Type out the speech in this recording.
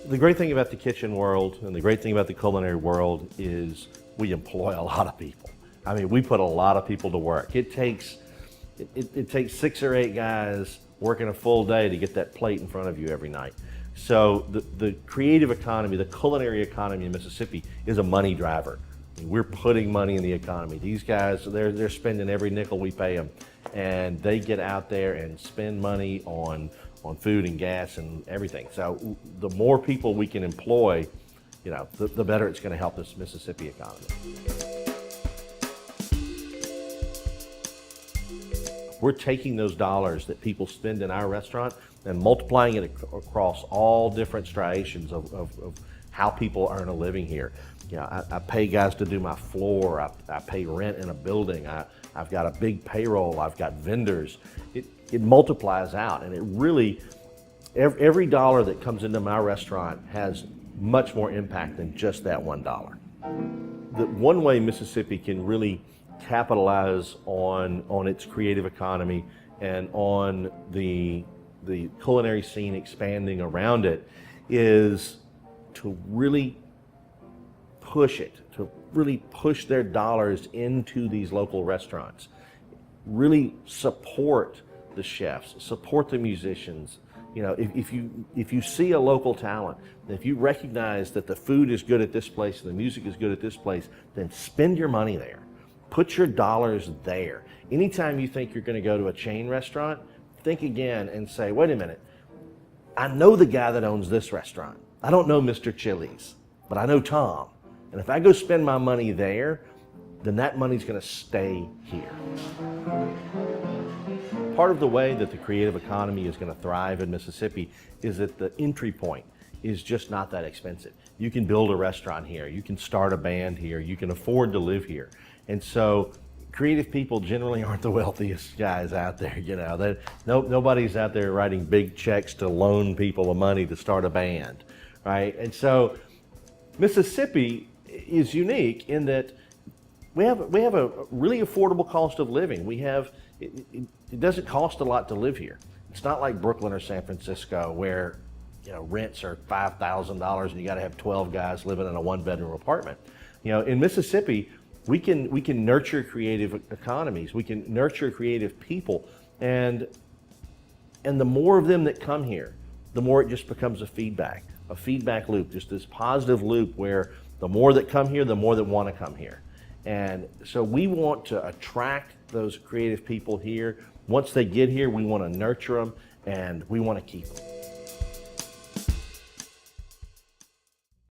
The great thing about the kitchen world and the great thing about the culinary world is we employ a lot of people. I mean, we put a lot of people to work. It takes 6 or 8 guys working a full day to get that plate in front of you every night. So the creative economy, the culinary economy in Mississippi is a money driver. I mean, we're putting money in the economy. These guys, they're spending every nickel we pay them, and they get out there and spend money on food and gas and everything. So the more people we can employ, you know, the better it's going to help this Mississippi economy. We're taking those dollars that people spend in our restaurant and multiplying it across all different striations of how people earn a living here. You know, I pay guys to do my floor. I pay rent in a building. I've got a big payroll. I've got vendors. It multiplies out, and it really, every dollar that comes into my restaurant has much more impact than just that $1. The one way Mississippi can really capitalize on its creative economy and on the culinary scene expanding around it is to really push it, to really push their dollars into these local restaurants. Really support the chefs, support the musicians. You know, if you see a local talent, if you recognize that the food is good at this place and the music is good at this place, then spend your money there. Put your dollars there. Anytime you think you're going to go to a chain restaurant, think again and say, wait a minute, I know the guy that owns this restaurant. I don't know Mr. Chili's, but I know Tom. And if I go spend my money there, then that money's going to stay here. Part of the way that the creative economy is going to thrive in Mississippi is that the entry point is just not that expensive. You can build a restaurant here, you can start a band here, you can afford to live here. And so creative people generally aren't the wealthiest guys out there, you know. Nobody's out there writing big checks to loan people the money to start a band, right? And so Mississippi is unique in that we have a really affordable cost of living. It doesn't cost a lot to live here. It's not like Brooklyn or San Francisco where, you know, rents are $5,000 and you got to have 12 guys living in a 1-bedroom apartment. You know, in Mississippi, we can nurture creative economies. We can nurture creative people, and the more of them that come here, the more it just becomes a feedback loop, just this positive loop where the more that come here, the more that want to come here. And so we want to attract those creative people here. Once they get here, we want to nurture them and we want to keep them.